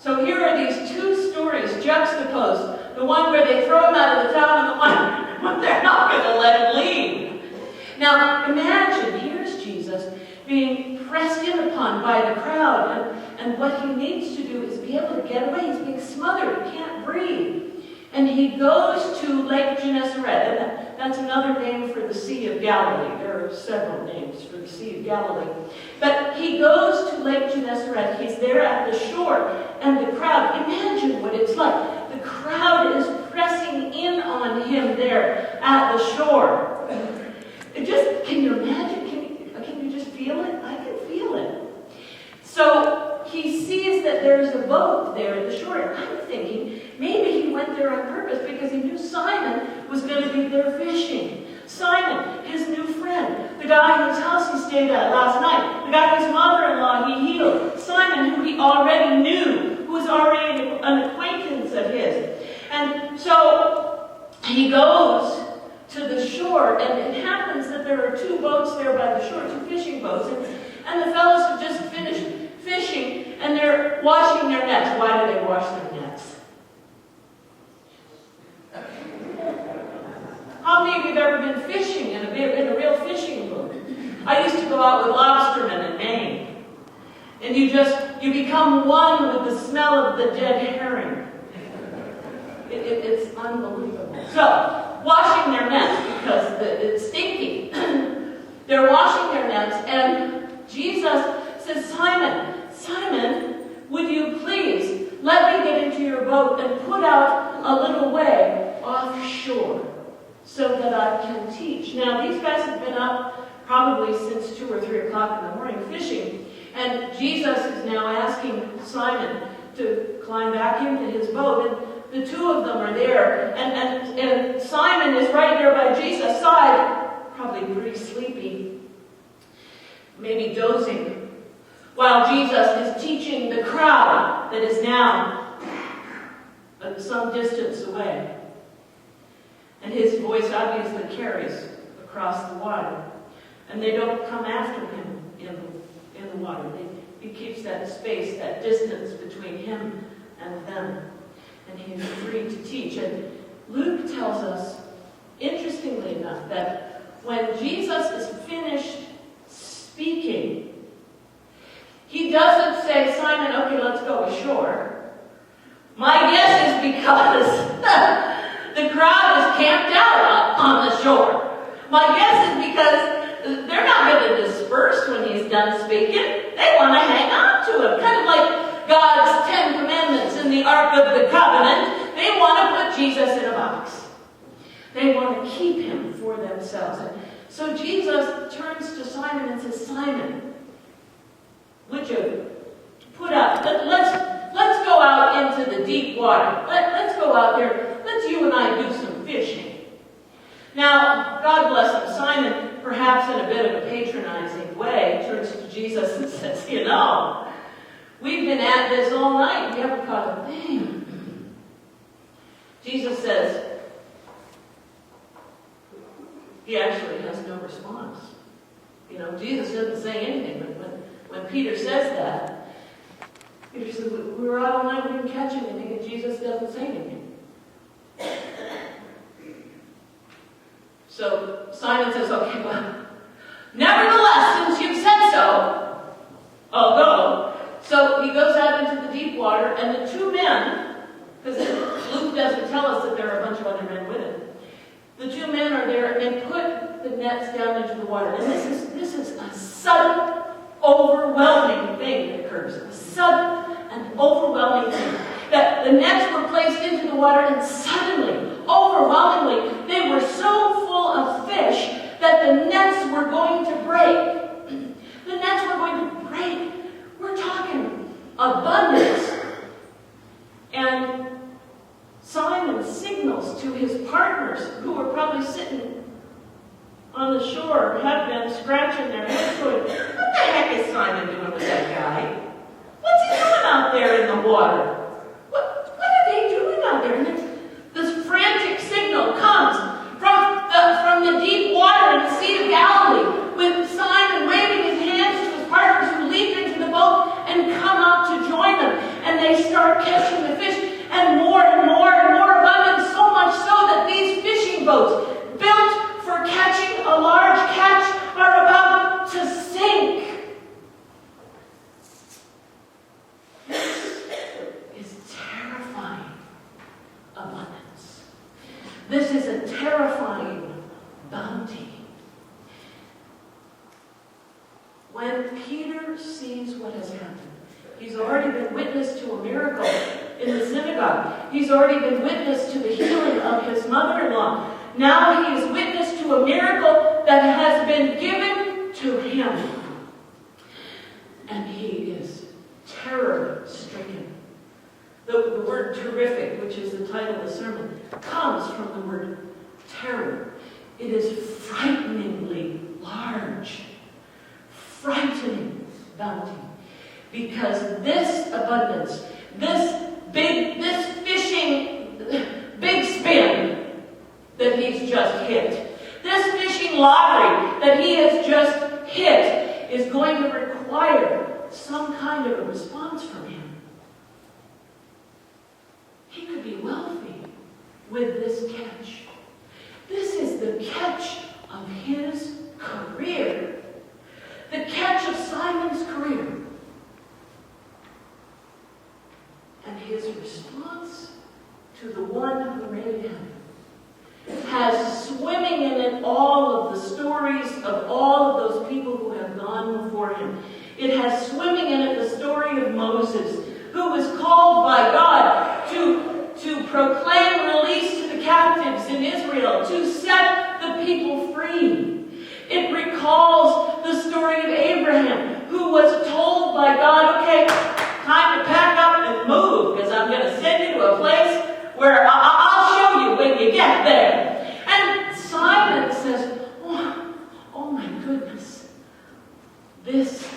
So here are these two stories juxtaposed. The one where they throw him out of the town and the one where they're not going to let him leave. Now imagine, here's Jesus being pressed in upon by the crowd, and what he needs to do is be able to get away. He's being smothered, he can't breathe. And he goes to Lake Gennesaret, and that's another name for the Sea of Galilee. There are several names for the Sea of Galilee. But he goes to Lake Gennesaret. He's there at the shore, and the crowd, imagine what it's like. The crowd is pressing in on him there at the shore. Can you imagine? Can you just feel it? I can feel it. So he sees that there's a boat there at the shore, and I'm thinking maybe he went there on purpose because he knew Simon was going to be there fishing. Simon, his new friend, the guy whose house he stayed at last night, the guy whose mother-in-law he healed, Simon, who he already knew, who was already an acquaintance of his. And so he goes to the shore, and it happens that there are two boats there by the shore, two fishing boats, and the fellows have just finished fishing, and they're washing their nets. Why do they wash their nets? How many of you have ever been fishing in a real fishing boat? I used to go out with lobstermen in Maine, and you become one with the smell of the dead herring. It's unbelievable. So, washing their nets because it's stinky. They're washing their nets, and Jesus says, Simon, would you please let me get into your boat and put out a little way offshore so that I can teach. Now, these guys have been up probably since 2 or 3 o'clock in the morning fishing, and Jesus is now asking Simon to climb back into his boat, and the two of them are there, and Simon is right there by Jesus' side, probably pretty sleepy, maybe dozing, while Jesus is teaching the crowd that is now some distance away. And his voice obviously carries across the water. And they don't come after him in the water. He keeps that space, that distance between him and them. And he is free to teach. And Luke tells us, interestingly enough, that when Jesus is finished speaking, he doesn't say, Simon, okay, let's go ashore. My guess is because the crowd is camped out on the shore. My guess is because they're not going to disperse when he's done speaking. They want to hang on to him. Kind of like God's 10 commandments in the Ark of the Covenant. They want to put Jesus in a box. They want to keep him for themselves. And so Jesus turns to Simon and says, Simon, would you put up? Let's go out into the deep water. Let's go out there. Let's you and I do some fishing. Now, God bless him, Simon, perhaps in a bit of a patronizing way, turns to Jesus and says, we've been at this all night. We haven't caught a thing. Jesus says, he actually has no response. Jesus doesn't say anything, but when Peter says that, Peter says, we were out all night, we didn't catch anything, and Jesus doesn't say anything. So Simon says, okay, well, nevertheless, since you've said so, I'll go. So he goes out into the deep water, and the two men, because Luke doesn't tell us that there are a bunch of other men with him, the two men are there and put the nets down into the water. And this is a sudden, overwhelming thing that occurs. A sudden and overwhelming thing. That the nets were placed into the water, and suddenly, overwhelmingly, they were so full of fish that the nets were going to break. The nets were going to break. We're talking abundance. And Simon signals to his partners, who were probably sitting on the shore, have been scratching their heads going, what the heck is Simon doing with that guy? What's he doing out there in the water? What are they doing out there? And this frantic signal comes from the deep water in the Sea of Galilee, with Simon waving his hands to his partners who leap into the boat and come out to join them. And they start This is a terrifying bounty. When Peter sees what has happened, he's already been witness to a miracle in the synagogue. He's already been witness to the healing of his mother-in-law. Now he is witness to a miracle that has been given to him. And he is terror-stricken. The word terrific, which is the title of the sermon, comes from the word terror. It is frighteningly large. Frightening bounty. Because this abundance, this fishing, big spin that he's just hit, this fishing lottery that he has just hit is going to require some kind of a response from him. He could be wealthy with this catch. This is the catch of his career. The catch of Simon's career. And his response to the one who made him has swimming in it all of the stories of all of those people who have gone before him. It has swimming in it the story of Moses, who was called by God to proclaim release to the captives in Israel, to set the people free. It recalls the story of Abraham, who was told by God, okay, time to pack up and move, because I'm going to send you to a place where I'll show you when you get there. And Simon says, oh my goodness, this